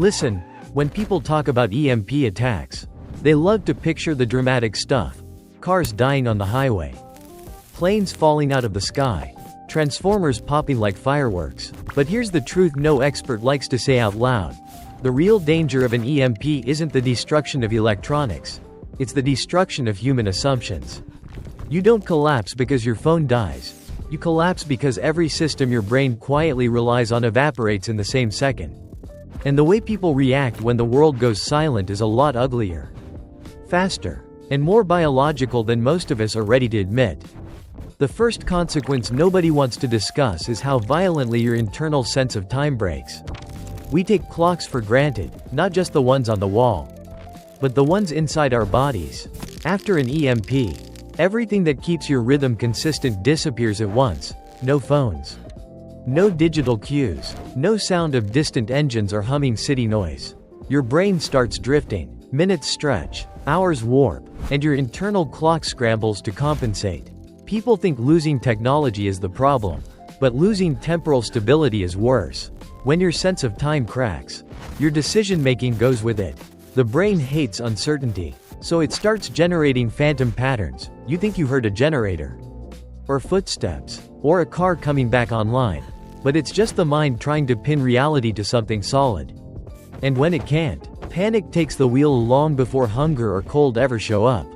Listen, when people talk about EMP attacks, they love to picture the dramatic stuff. Cars dying on the highway, planes falling out of the sky, transformers popping like fireworks. But here's the truth no expert likes to say out loud. The real danger of an EMP isn't the destruction of electronics. It's the destruction of human assumptions. You don't collapse because your phone dies. You collapse because every system your brain quietly relies on evaporates in the same second. And the way people react when the world goes silent is a lot uglier, faster, and more biological than most of us are ready to admit. The first consequence nobody wants to discuss is how violently your internal sense of time breaks. We take clocks for granted, not just the ones on the wall, but the ones inside our bodies. After an EMP, everything that keeps your rhythm consistent disappears at once. No phones, no digital cues, no sound of distant engines or humming city noise. Your brain starts drifting, minutes stretch, hours warp, and your internal clock scrambles to compensate. People think losing technology is the problem, but losing temporal stability is worse. When your sense of time cracks, your decision-making goes with it. The brain hates uncertainty, so it starts generating phantom patterns. You think you heard a generator, or footsteps, or a car coming back online, but it's just the mind trying to pin reality to something solid. And when it can't, panic takes the wheel long before hunger or cold ever show up.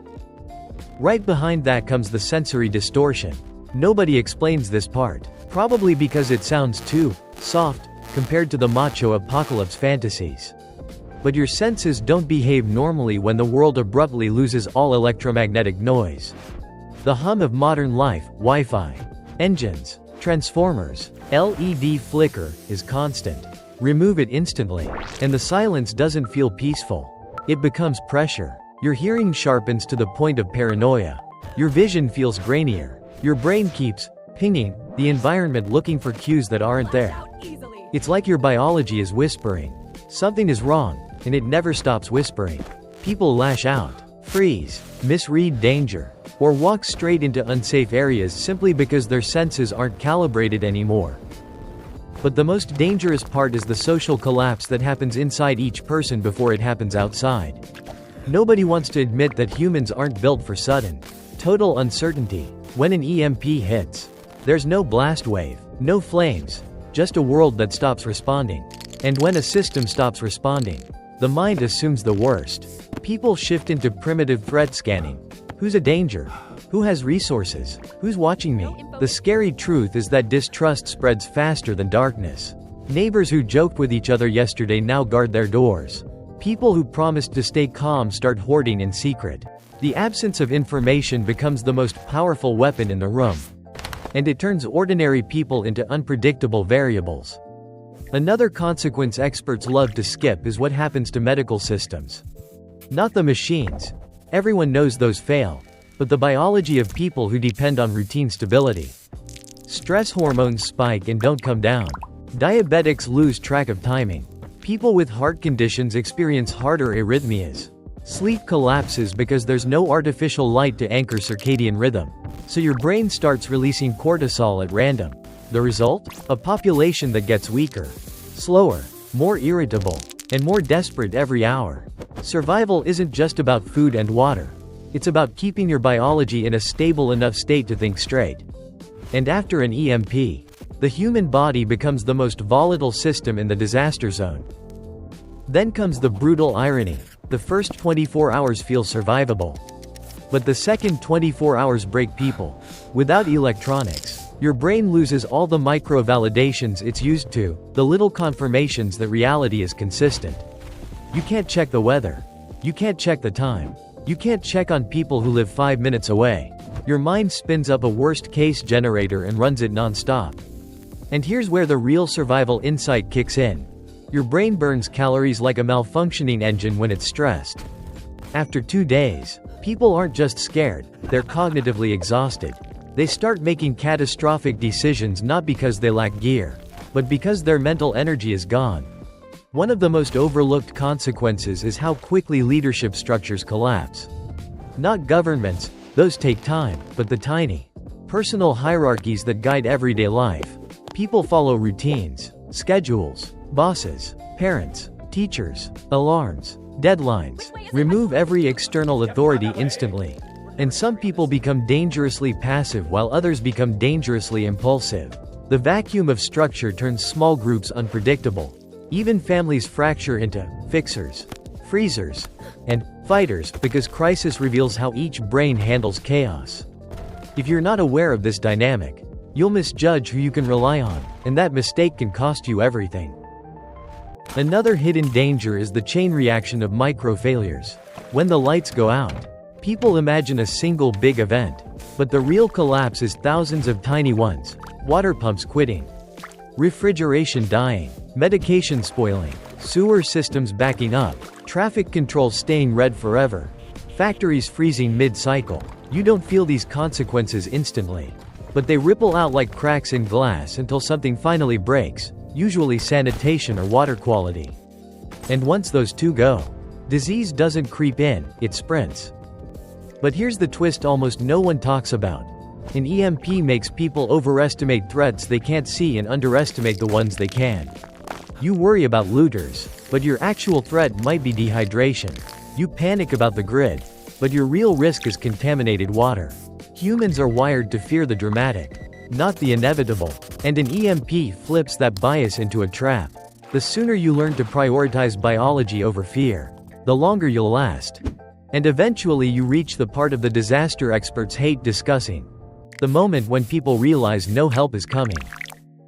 Right behind that comes the sensory distortion. Nobody explains this part, probably because it sounds too soft compared to the macho apocalypse fantasies. But your senses don't behave normally when the world abruptly loses all electromagnetic noise. The hum of modern life, Wi-Fi, engines, transformers, LED flicker, is constant. Remove it instantly, and the silence doesn't feel peaceful. It becomes pressure. Your hearing sharpens to the point of paranoia. Your vision feels grainier. Your brain keeps pinging the environment looking for cues that aren't there. It's like your biology is whispering, something is wrong, and it never stops whispering. People lash out, freeze, misread danger, or walk straight into unsafe areas simply because their senses aren't calibrated anymore. But the most dangerous part is the social collapse that happens inside each person before it happens outside. Nobody wants to admit that humans aren't built for sudden, total uncertainty. When an EMP hits, there's no blast wave, no flames, just a world that stops responding. And when a system stops responding, the mind assumes the worst. People shift into primitive threat scanning. Who's a danger? Who has resources? Who's watching me? The scary truth is that distrust spreads faster than darkness. Neighbors who joked with each other yesterday now guard their doors. People who promised to stay calm start hoarding in secret. The absence of information becomes the most powerful weapon in the room. And it turns ordinary people into unpredictable variables. Another consequence experts love to skip is what happens to medical systems. Not the machines. Everyone knows those fail. But the biology of people who depend on routine stability. Stress hormones spike and don't come down. Diabetics lose track of timing. People with heart conditions experience harder arrhythmias. Sleep collapses because there's no artificial light to anchor circadian rhythm. So your brain starts releasing cortisol at random. The result? A population that gets weaker, slower, more irritable, and more desperate every hour. Survival isn't just about food and water. It's about keeping your biology in a stable enough state to think straight. And after an EMP, the human body becomes the most volatile system in the disaster zone. Then comes the brutal irony. The first 24 hours feel survivable. But the second 24 hours break people. Without electronics, your brain loses all the micro-validations it's used to, the little confirmations that reality is consistent. You can't check the weather. You can't check the time. You can't check on people who live 5 minutes away. Your mind spins up a worst-case generator and runs it non-stop. And here's where the real survival insight kicks in. Your brain burns calories like a malfunctioning engine when it's stressed. After 2 days, people aren't just scared, they're cognitively exhausted. They start making catastrophic decisions not because they lack gear, but because their mental energy is gone. One of the most overlooked consequences is how quickly leadership structures collapse. Not governments, those take time, but the tiny, personal hierarchies that guide everyday life. People follow routines, schedules, bosses, parents, Teachers, alarms, deadlines. Remove every external authority instantly. And some people become dangerously passive while others become dangerously impulsive. The vacuum of structure turns small groups unpredictable. Even families fracture into fixers, freezers, and fighters because crisis reveals how each brain handles chaos. If you're not aware of this dynamic, you'll misjudge who you can rely on, and that mistake can cost you everything. Another hidden danger is the chain reaction of micro-failures. When the lights go out, people imagine a single big event, but the real collapse is thousands of tiny ones. Water pumps quitting, refrigeration dying, medication spoiling, sewer systems backing up, traffic controls staying red forever, factories freezing mid-cycle. You don't feel these consequences instantly, but they ripple out like cracks in glass until something finally breaks, usually sanitation or water quality. And once those two go, disease doesn't creep in, it sprints. But here's the twist almost no one talks about. An EMP makes people overestimate threats they can't see and underestimate the ones they can. You worry about looters, but your actual threat might be dehydration. You panic about the grid, but your real risk is contaminated water. Humans are wired to fear the dramatic, not the inevitable, and an EMP flips that bias into a trap. The sooner you learn to prioritize biology over fear, the longer you'll last. And eventually you reach the part of the disaster experts hate discussing. The moment when people realize no help is coming.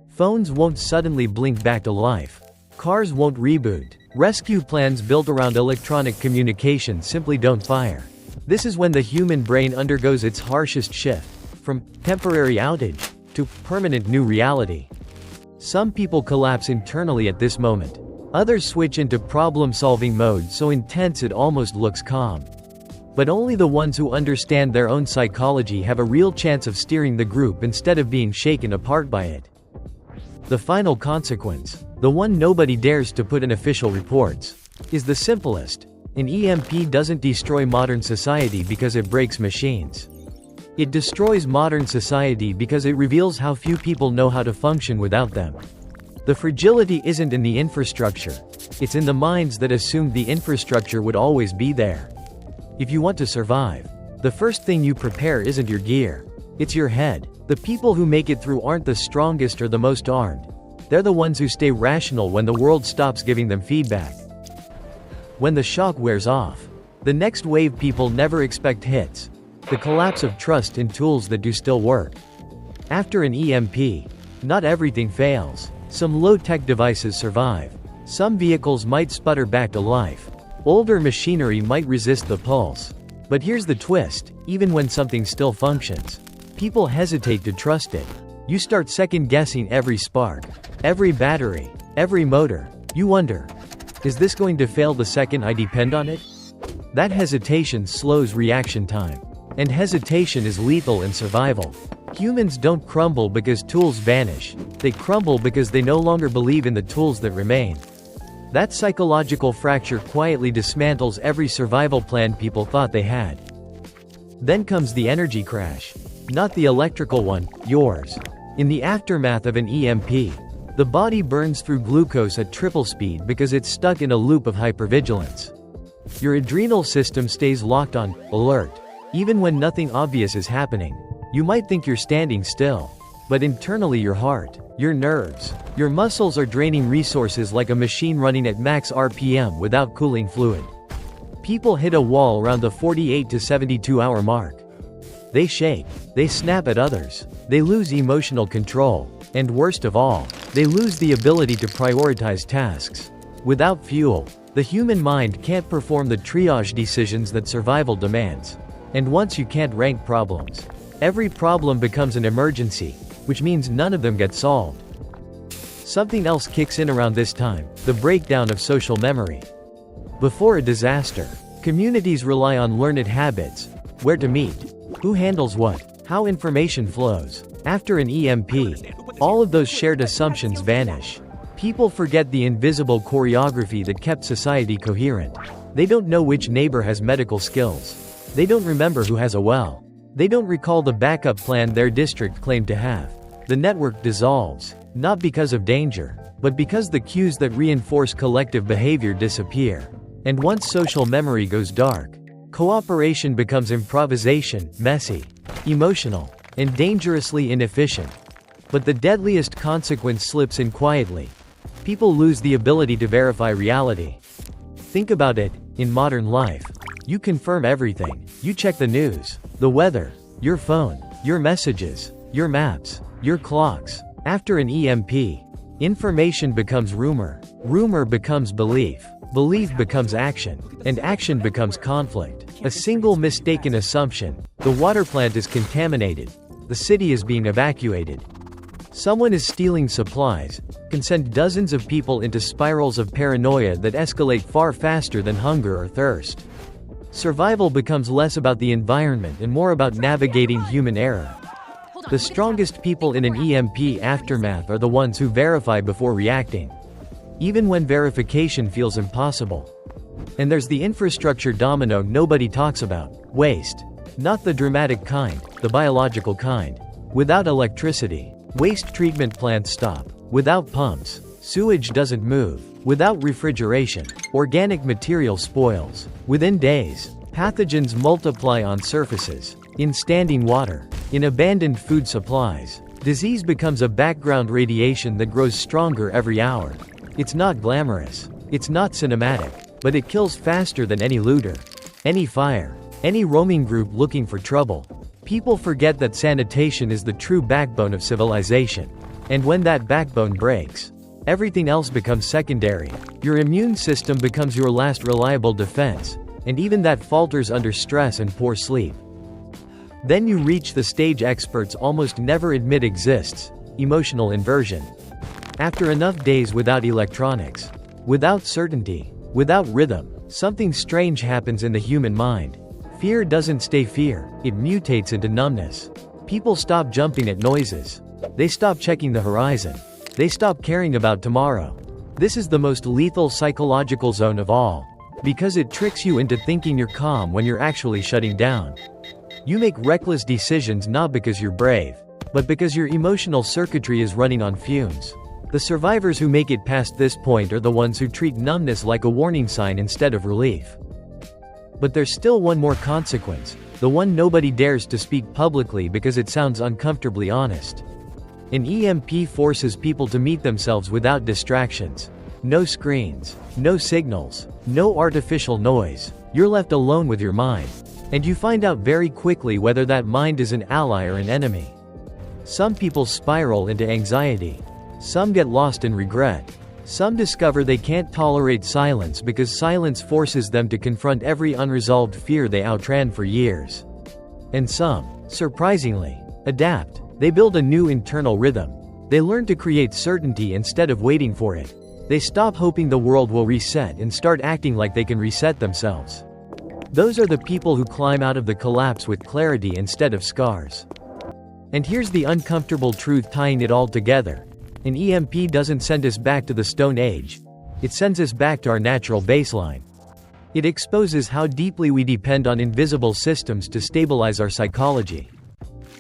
Phones won't suddenly blink back to life. Cars won't reboot. Rescue plans built around electronic communication simply don't fire. This is when the human brain undergoes its harshest shift, from temporary outage to permanent new reality. Some people collapse internally at this moment. Others switch into problem-solving mode so intense it almost looks calm. But only the ones who understand their own psychology have a real chance of steering the group instead of being shaken apart by it. The final consequence, the one nobody dares to put in official reports, is the simplest. An EMP doesn't destroy modern society because it breaks machines. It destroys modern society because it reveals how few people know how to function without them. The fragility isn't in the infrastructure, it's in the minds that assumed the infrastructure would always be there. If you want to survive, the first thing you prepare isn't your gear, it's your head. The people who make it through aren't the strongest or the most armed. They're the ones who stay rational when the world stops giving them feedback. When the shock wears off, the next wave people never expect hits. The collapse of trust in tools that do still work. After an EMP, not everything fails. Some low-tech devices survive. Some vehicles might sputter back to life. Older machinery might resist the pulse. But here's the twist, even when something still functions, people hesitate to trust it. You start second-guessing every spark, every battery, every motor. You wonder, is this going to fail the second I depend on it? That hesitation slows reaction time. And hesitation is lethal in survival. Humans don't crumble because tools vanish. They crumble because they no longer believe in the tools that remain. That psychological fracture quietly dismantles every survival plan people thought they had. Then comes the energy crash. Not the electrical one, yours. In the aftermath of an EMP, the body burns through glucose at triple speed because it's stuck in a loop of hypervigilance. Your adrenal system stays locked on alert. Even when nothing obvious is happening, you might think you're standing still. But internally your heart, your nerves, your muscles are draining resources like a machine running at max RPM without cooling fluid. People hit a wall around the 48 to 72 hour mark. They shake, they snap at others, they lose emotional control, and worst of all, they lose the ability to prioritize tasks. Without fuel, the human mind can't perform the triage decisions that survival demands. And once you can't rank problems, every problem becomes an emergency, which means none of them get solved. Something else kicks in around this time, the breakdown of social memory. Before a disaster, communities rely on learned habits, where to meet, who handles what, how information flows. After an EMP, all of those shared assumptions vanish. People forget the invisible choreography that kept society coherent. They don't know which neighbor has medical skills. They don't remember who has a well. They don't recall the backup plan their district claimed to have. The network dissolves, Not because of danger, but because the cues that reinforce collective behavior disappear. And once social memory goes dark, cooperation becomes improvisation, messy, emotional, and dangerously inefficient. But the deadliest consequence slips in quietly. People lose the ability to verify reality. Think about it, in modern life, you confirm everything. You check the news, the weather, your phone, your messages, your maps, your clocks. After an EMP, information becomes rumor, rumor becomes belief, belief becomes action, and action becomes conflict. A single mistaken assumption: the water plant is contaminated, the city is being evacuated, someone is stealing supplies, can send dozens of people into spirals of paranoia that escalate far faster than hunger or thirst. Survival becomes less about the environment and more about navigating human error. The strongest people in an EMP aftermath are the ones who verify before reacting, even when verification feels impossible. And there's the infrastructure domino nobody talks about: waste. Not the dramatic kind, the biological kind. Without electricity, waste treatment plants stop. Without pumps, sewage doesn't move. Without refrigeration, organic material spoils. Within days, pathogens multiply on surfaces, in standing water, in abandoned food supplies. Disease becomes a background radiation that grows stronger every hour. It's not glamorous, it's not cinematic, but it kills faster than any looter, any fire, any roaming group looking for trouble. People forget that sanitation is the true backbone of civilization. And when that backbone breaks, everything else becomes secondary. Your immune system becomes your last reliable defense, and even that falters under stress and poor sleep. Then you reach the stage experts almost never admit exists: emotional inversion. After enough days without electronics, without certainty, without rhythm, something strange happens in the human mind. Fear doesn't stay fear, it mutates into numbness. People stop jumping at noises. They stop checking the horizon. They stop caring about tomorrow. This is the most lethal psychological zone of all, because it tricks you into thinking you're calm when you're actually shutting down. You make reckless decisions not because you're brave, but because your emotional circuitry is running on fumes. The survivors who make it past this point are the ones who treat numbness like a warning sign instead of relief. But there's still one more consequence, the one nobody dares to speak publicly because it sounds uncomfortably honest. An EMP forces people to meet themselves without distractions. No screens, no signals, no artificial noise. You're left alone with your mind. And you find out very quickly whether that mind is an ally or an enemy. Some people spiral into anxiety. Some get lost in regret. Some discover they can't tolerate silence because silence forces them to confront every unresolved fear they outran for years. And some, surprisingly, adapt. They build a new internal rhythm. They learn to create certainty instead of waiting for it. They stop hoping the world will reset and start acting like they can reset themselves. Those are the people who climb out of the collapse with clarity instead of scars. And here's the uncomfortable truth tying it all together. An EMP doesn't send us back to the Stone Age. It sends us back to our natural baseline. It exposes how deeply we depend on invisible systems to stabilize our psychology,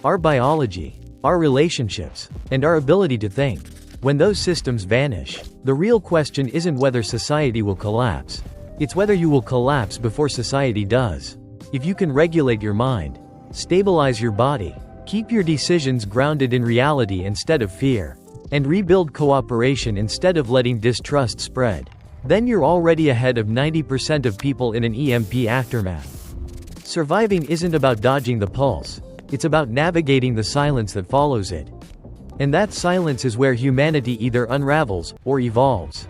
our biology, our relationships, and our ability to think. When those systems vanish, the real question isn't whether society will collapse. It's whether you will collapse before society does. If you can regulate your mind, stabilize your body, keep your decisions grounded in reality instead of fear, and rebuild cooperation instead of letting distrust spread, then you're already ahead of 90% of people in an EMP aftermath. Surviving isn't about dodging the pulse, it's about navigating the silence that follows it. And that silence is where humanity either unravels or evolves.